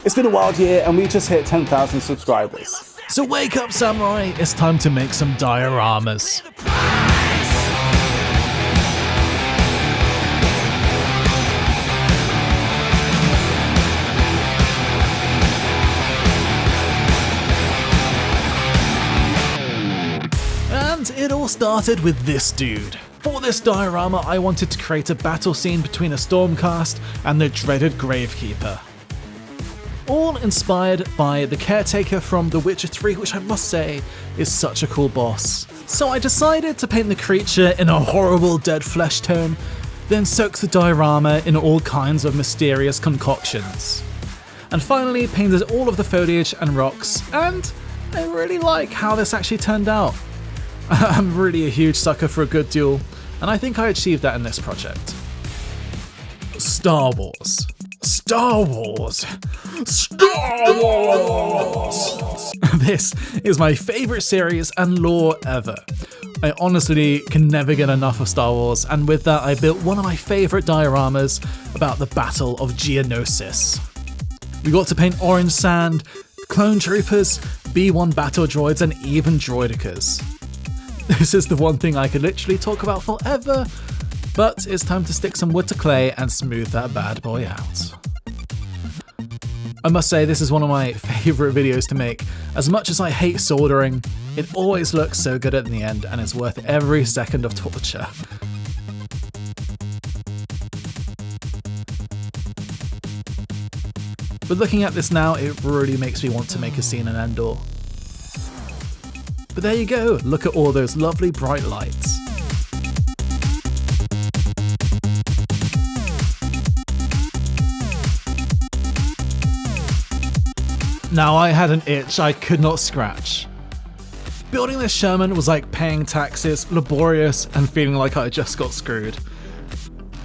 It's been a wild year and we just hit 10,000 subscribers. So wake up, samurai, it's time to make some dioramas. And it all started with this dude. For this diorama, I wanted to create a battle scene between a Stormcast and the dreaded Gravekeeper. All inspired by the Caretaker from The Witcher 3, which I must say is such a cool boss. So I decided to paint the creature in a horrible dead flesh tone, then soak the diorama in all kinds of mysterious concoctions. And finally painted all of the foliage and rocks, and I really like how this actually turned out. I'm really a huge sucker for a good duel, and I think I achieved that in this project. Star Wars. Star Wars! Star Wars! This is my favourite series and lore ever. I honestly can never get enough of Star Wars, and with that I built one of my favourite dioramas about the Battle of Geonosis. We got to paint orange sand, clone troopers, B1 battle droids, and even droidicas. This is the one thing I could literally talk about forever, but it's time to stick some wood to clay and smooth that bad boy out. I must say this is one of my favourite videos to make. As much as I hate soldering, it always looks so good at the end and it's worth every second of torture. But looking at this now, it really makes me want to make a scene in Endor. But there you go, look at all those lovely bright lights. Now I had an itch I could not scratch. Building this Sherman was like paying taxes, laborious, and feeling like I just got screwed.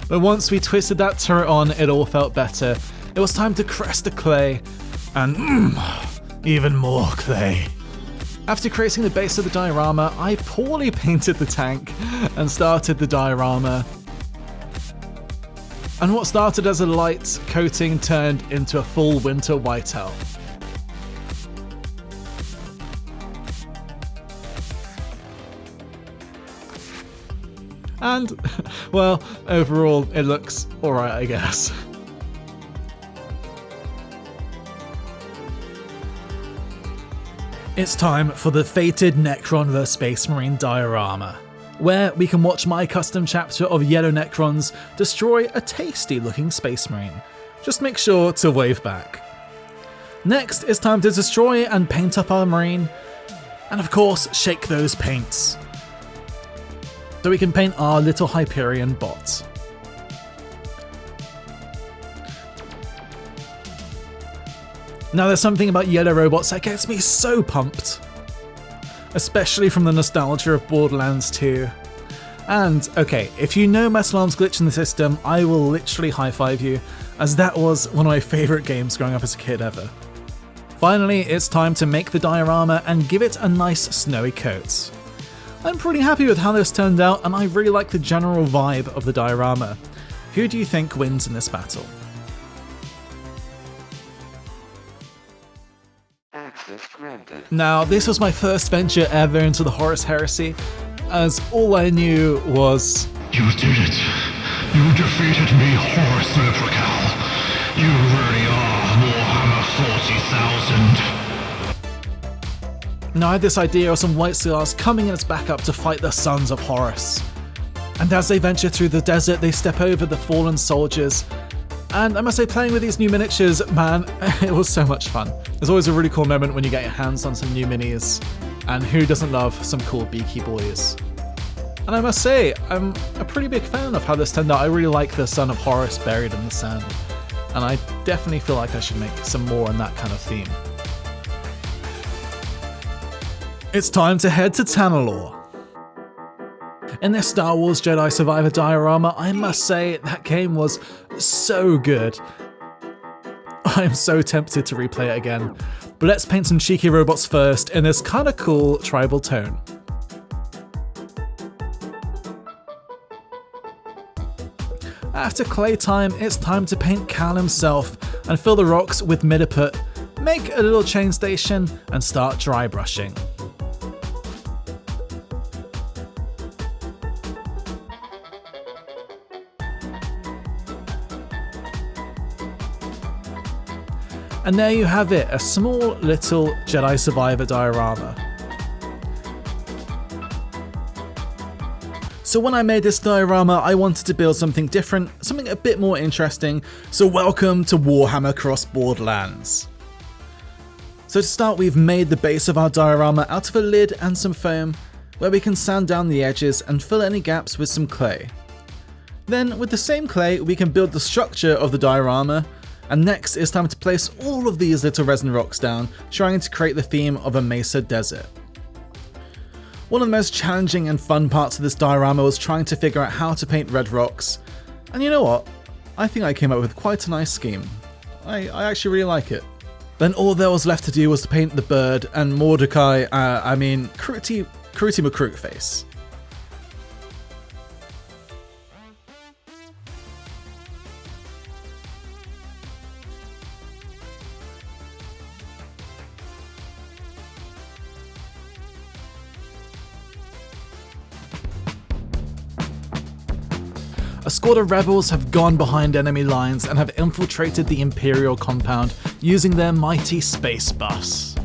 But once we twisted that turret on, it all felt better. It was time to crest the clay, and even more clay. After creating the base of the diorama, I poorly painted the tank and started the diorama. And what started as a light coating turned into a full winter whiteout. And, well, overall, it looks alright, I guess. It's time for the fated Necron vs Space Marine diorama, where we can watch my custom chapter of yellow Necrons destroy a tasty looking Space Marine. Just make sure to wave back. Next, it's time to destroy and paint up our Marine, and of course, shake those paints, so we can paint our little Hyperion bot. Now there's something about yellow robots that gets me so pumped, especially from the nostalgia of Borderlands 2. And okay, if you know Meslam's glitch in the system, I will literally high-five you, as that was one of my favourite games growing up as a kid ever. Finally, it's time to make the diorama and give it a nice snowy coat. I'm pretty happy with how this turned out, and I really like the general vibe of the diorama. Who do you think wins in this battle? Now, this was my first venture ever into the Horus Heresy, as all I knew was... You did it! You defeated me, Horus Leprechaun! You really are Warhammer 40,000! Now I had this idea of some White Scars coming in its backup to fight the Sons of Horus. And as they venture through the desert, they step over the fallen soldiers. And I must say, playing with these new miniatures, man, it was so much fun. There's always a really cool moment when you get your hands on some new minis. And who doesn't love some cool beaky boys? And I must say, I'm a pretty big fan of how this turned out. I really like the Son of Horus buried in the sand. And I definitely feel like I should make some more in that kind of theme. It's time to head to Tanalorr. In this Star Wars Jedi Survivor diorama, I must say that game was so good. I'm so tempted to replay it again, but let's paint some cheeky robots first in this kinda cool tribal tone. After clay time, it's time to paint Cal himself, and fill the rocks with midiput, make a little chain station, and start dry brushing. And there you have it, a small little Jedi Survivor diorama. So when I made this diorama, I wanted to build something different, something a bit more interesting, so welcome to Warhammer Cross Borderlands. So to start, we've made the base of our diorama out of a lid and some foam, where we can sand down the edges and fill any gaps with some clay. Then, with the same clay, we can build the structure of the diorama, and next it's time to place all of these little resin rocks down, trying to create the theme of a mesa desert. One of the most challenging and fun parts of this diorama was trying to figure out how to paint red rocks, and you know what? I think I came up with quite a nice scheme. I actually really like it. Then all there was left to do was to paint the bird and Mordecai, Krooty McCroot face. A squad of rebels have gone behind enemy lines and have infiltrated the Imperial compound using their mighty space bus.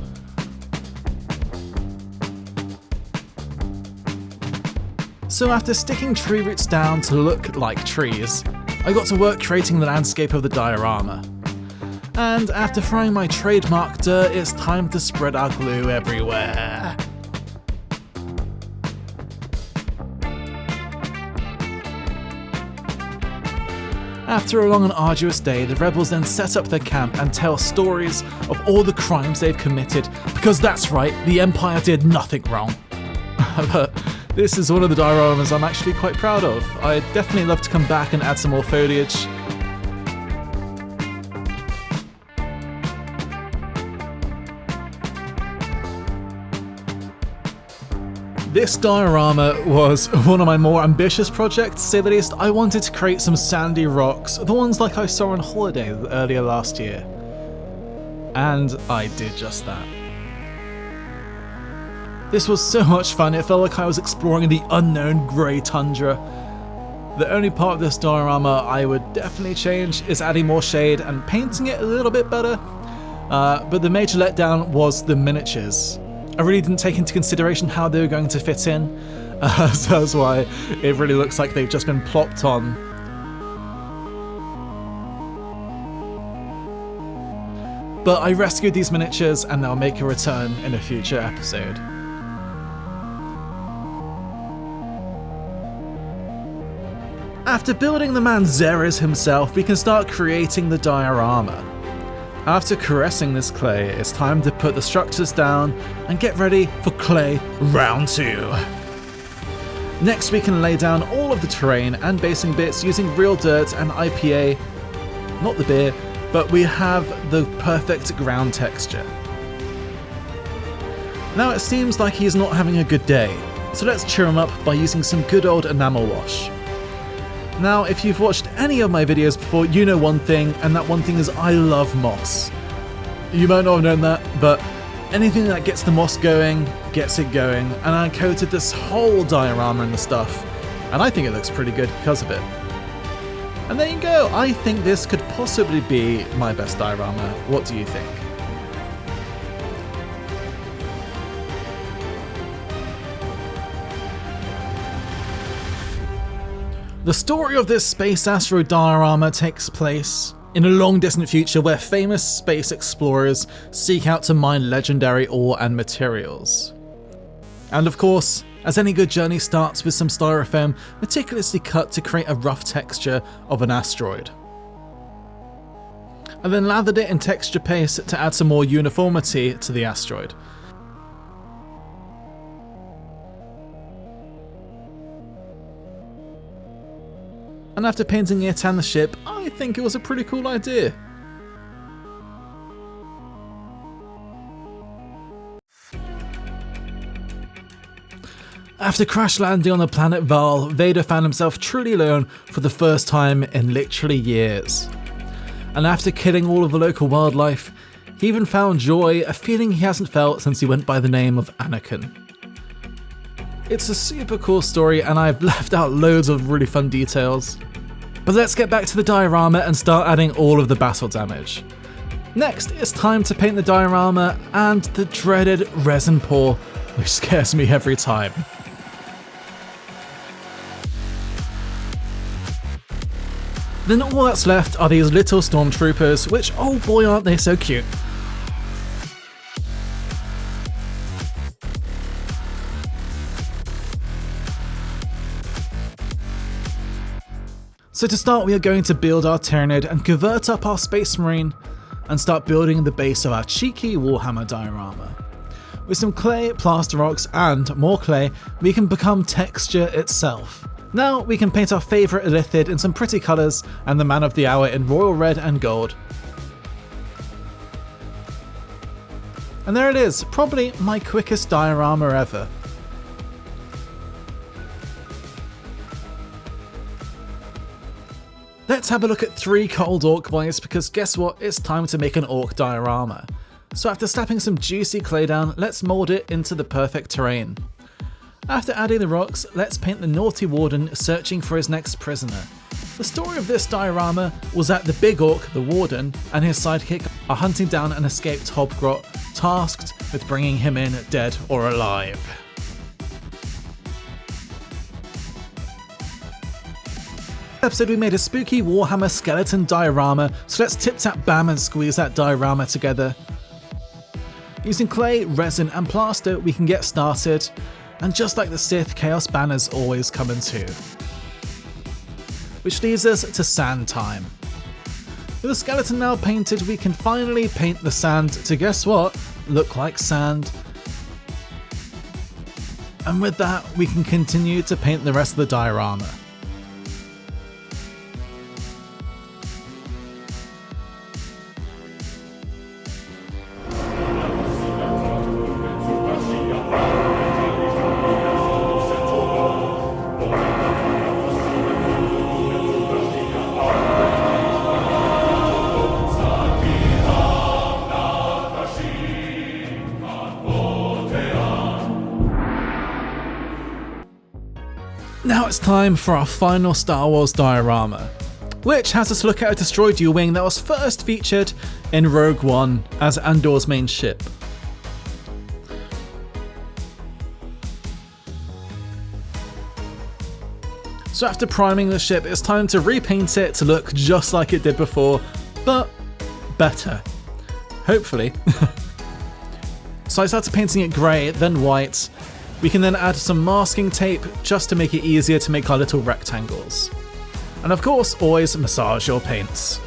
So after sticking tree roots down to look like trees, I got to work creating the landscape of the diorama. And after throwing my trademark dirt, it's time to spread our glue everywhere. After a long and arduous day, the rebels then set up their camp and tell stories of all the crimes they've committed, because that's right, the Empire did nothing wrong. But this is one of the dioramas I'm actually quite proud of. I'd definitely love to come back and add some more foliage. This diorama was one of my more ambitious projects, to say the least. I wanted to create some sandy rocks, the ones like I saw on holiday earlier last year. And I did just that. This was so much fun, it felt like I was exploring the unknown grey tundra. The only part of this diorama I would definitely change is adding more shade and painting it a little bit better. But the major letdown was the miniatures. I really didn't take into consideration how they were going to fit in, so that's why it really looks like they've just been plopped on. But I rescued these miniatures and they'll make a return in a future episode. After building the man Xeres himself, we can start creating the diorama. After caressing this clay, it's time to put the structures down and get ready for clay round 2. Next we can lay down all of the terrain and basing bits using real dirt and IPA, not the beer, but we have the perfect ground texture. Now it seems like he's not having a good day, so let's cheer him up by using some good old enamel wash. Now, if you've watched any of my videos before, you know one thing, and that one thing is I love moss. You might not have known that, but anything that gets the moss going, gets it going, and I coated this whole diorama in the stuff, and I think it looks pretty good because of it. And there you go, I think this could possibly be my best diorama. What do you think? The story of this space asteroid diorama takes place in a long distant future where famous space explorers seek out to mine legendary ore and materials. And of course, as any good journey starts with some styrofoam meticulously cut to create a rough texture of an asteroid. And then lathered it in texture paste to add some more uniformity to the asteroid. And after painting it and the ship, I think it was a pretty cool idea. After crash landing on the planet Val, Vader found himself truly alone for the first time in literally years. and after killing all of the local wildlife, he even found joy, a feeling he hasn't felt since he went by the name of Anakin. It's a super cool story, and I've left out loads of really fun details. But let's get back to the diorama and start adding all of the battle damage. Next, it's time to paint the diorama and the dreaded resin pour, which scares me every time. Then all that's left are these little stormtroopers, which, oh boy, aren't they so cute. So to start, we are going to build our Tyranid and convert up our Space Marine and start building the base of our cheeky Warhammer diorama. With some clay, plaster rocks, and more clay, we can become texture itself. Now we can paint our favourite Illithid in some pretty colours and the Man of the Hour in royal red and gold. And there it is, probably my quickest diorama ever. Let's have a look at 3 cold orc boys, because guess what, it's time to make an orc diorama. So after slapping some juicy clay down, let's mould it into the perfect terrain. After adding the rocks, let's paint the naughty warden searching for his next prisoner. The story of this diorama was that the big orc, the warden, and his sidekick are hunting down an escaped hobgrot, tasked with bringing him in dead or alive. Episode we made a spooky Warhammer skeleton diorama, so let's tip tap bam and squeeze that diorama together. Using clay, resin and plaster we can get started, and just like the Sith, Chaos Banners always come in 2. Which leads us to sand time. With the skeleton now painted, we can finally paint the sand to, guess what, look like sand. And with that we can continue to paint the rest of the diorama. Now it's time for our final Star Wars diorama, which has us look at a destroyed U-Wing that was first featured in Rogue One as Andor's main ship. So after priming the ship, it's time to repaint it to look just like it did before, but better. Hopefully. So I started painting it grey, then white. We can then add some masking tape just to make it easier to make our little rectangles. And of course, always massage your paints.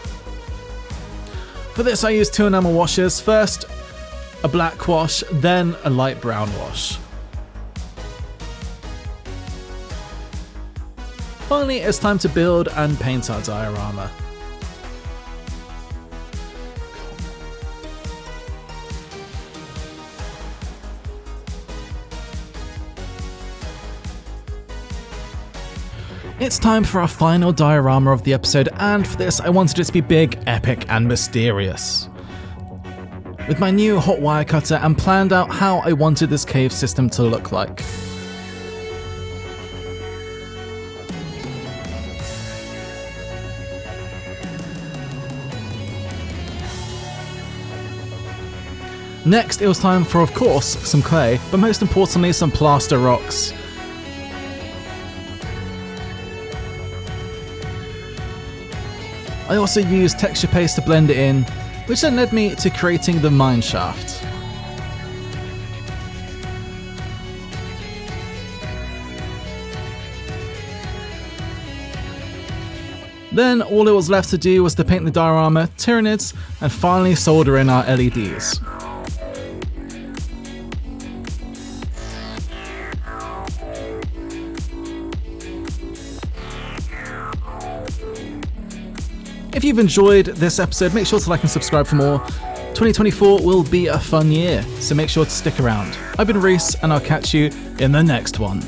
For this I used 2 enamel washes, first a black wash, then a light brown wash. Finally, it's time to build and paint our diorama. It's time for our final diorama of the episode, and for this I wanted it to be big, epic and mysterious. With my new hot wire cutter and planned out how I wanted this cave system to look like. Next it was time for, of course, some clay, but most importantly some plaster rocks. I also used texture paste to blend it in, which then led me to creating the mine shaft. Then all it was left to do was to paint the diorama, tyranids, and finally solder in our LEDs. If you've enjoyed this episode, make sure to like and subscribe for more. 2024 will be a fun year, so make sure to stick around. I've been Reese, and I'll catch you in the next one.